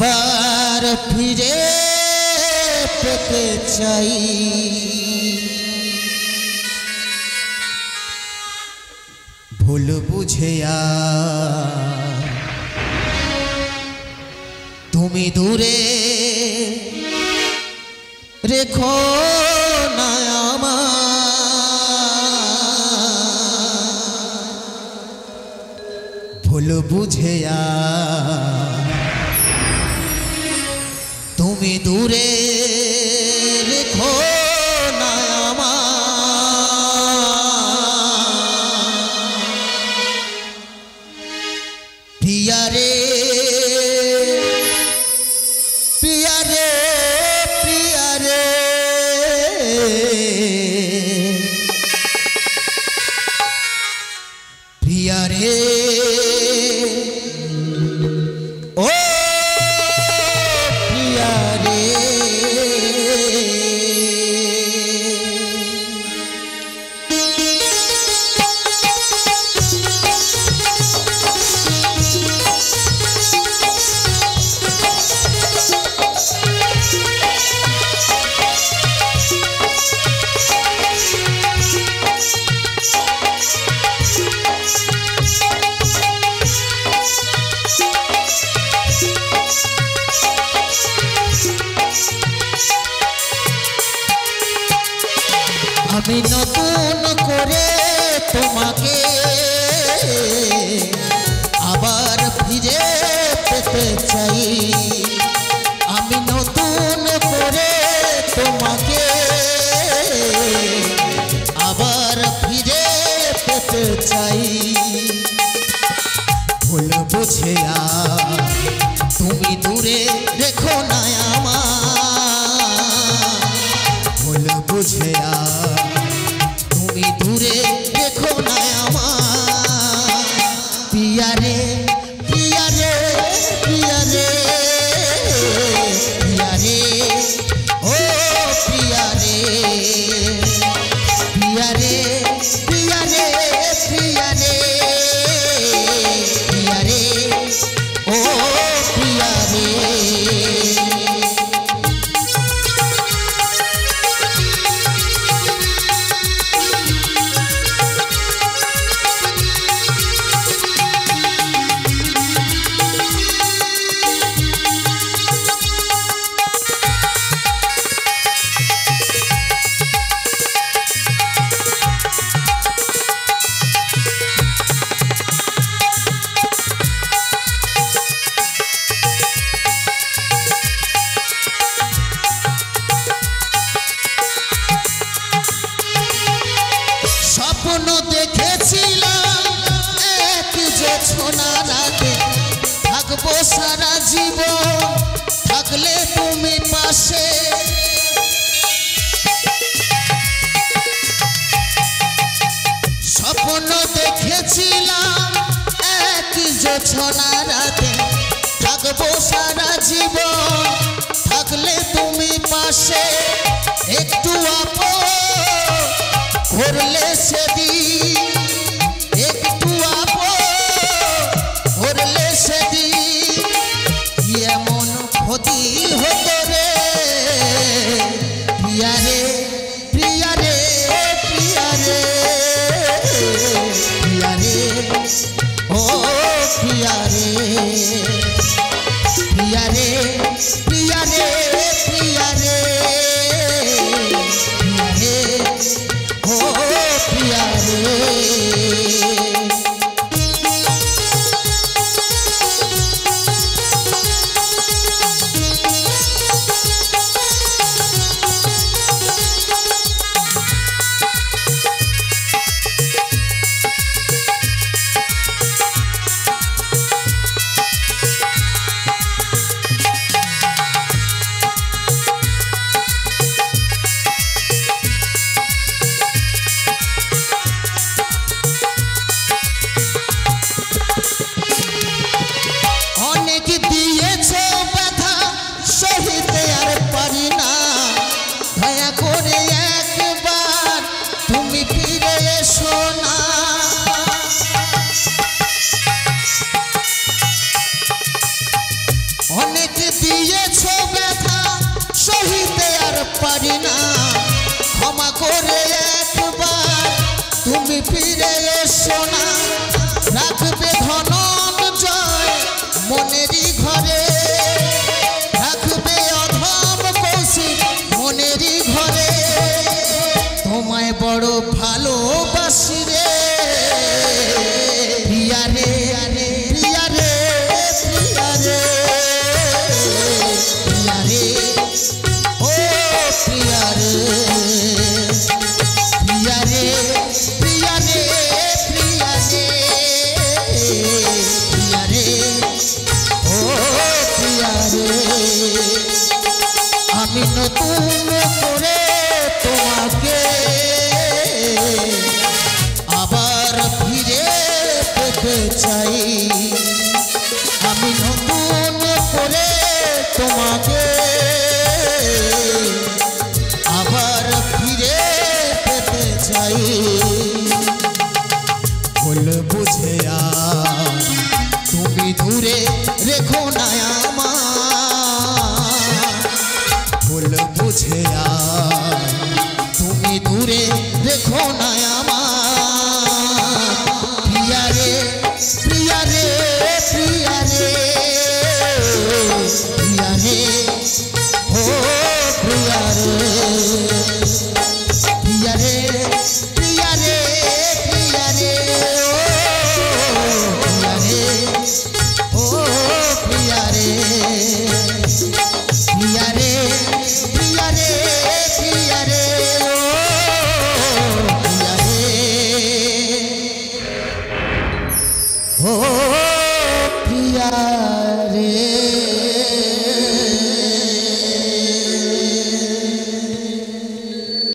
আবার ফিরে পেতে চাই ভুল বুঝে তুমি দূরে রেখো না আমার ভুল বুঝে তুমি দূরে রেখো না আমার প্রিয়া রে প্রিয়া রে প্রিয়া রে প্রিয়া রে ও প্রিয়া রে আমি নতুন করে তোমাকে আবার ফিরে পেতে চাই আমি নতুন করে তোমাকে আবার ফিরে পেতে চাই ভুল বুঝে তুমি দূরে রেখো না আমার ভুল বুঝে তুমি দূরে রেখো না আমার প্রিয়া রে প্রিয়া রে প্রিয়া রে প্রিয়া রে ও প্রিয়া রে প্রিয়া রে প্রিয়া রে প্রিয়া রে প্রিয়া রে ও প্রিয়া রে স্বপ্ন দেখেছিলাম এক জোছনা রাতে থাকবো সারা জীবন থাকলে তুমি পাশে স্বপ্ন দেখেছিলাম এক জোছনা রাতে থাকবো সারা জীবন থাকলে তুমি পাশে একটু আপন করলে সেদিন একটু আপন করলে সেদিন এমন ক্ষতি হতো রে প্রিয়া রে প্রিয়া রে প্রিয়া রে প্রিয়া রে ও প্রিয়া রে প্রিয়া রে প্রিয়া রে প্রিয়া রে প্রিয়া রে ও প্রিয়া তুমি ফিরে এসো না রাখবে ধনঞ্জয় মনেরই ঘরে রাখবে অধম কৌশিক মনেরই ঘরে তোমায় বড় ভালোবাসি রে প্রিয়া রে প্রিয়া রে প্রিয়া রে প্রিয়া রে ও প্রিয়া রে প্রিয়া রে প্রিয়া রে প্রিয়া রে প্রিয়া রে ও প্রিয়া রে আমি নতুন করে তোমাকে আবার ফিরে পেতে চাই আমি নতুন করে তোমাকে আবার ফিরে পেতে চাই ভুল বুঝে তুমি দূরে রেখো না আমার ভুল বুঝে তুমি দূরে রেখো না আমার প্রিয়া রে প্রিয়া রে প্রিয়া রে প্রিয়া রে ও প্রিয়া রে প্রিয়া রে প্রিয়া রে প্রিয়া রে ও প্রিয়া রে প্রিয়া রে প্রিয়া রে প্রিয়া রে ও প্রিয়া রে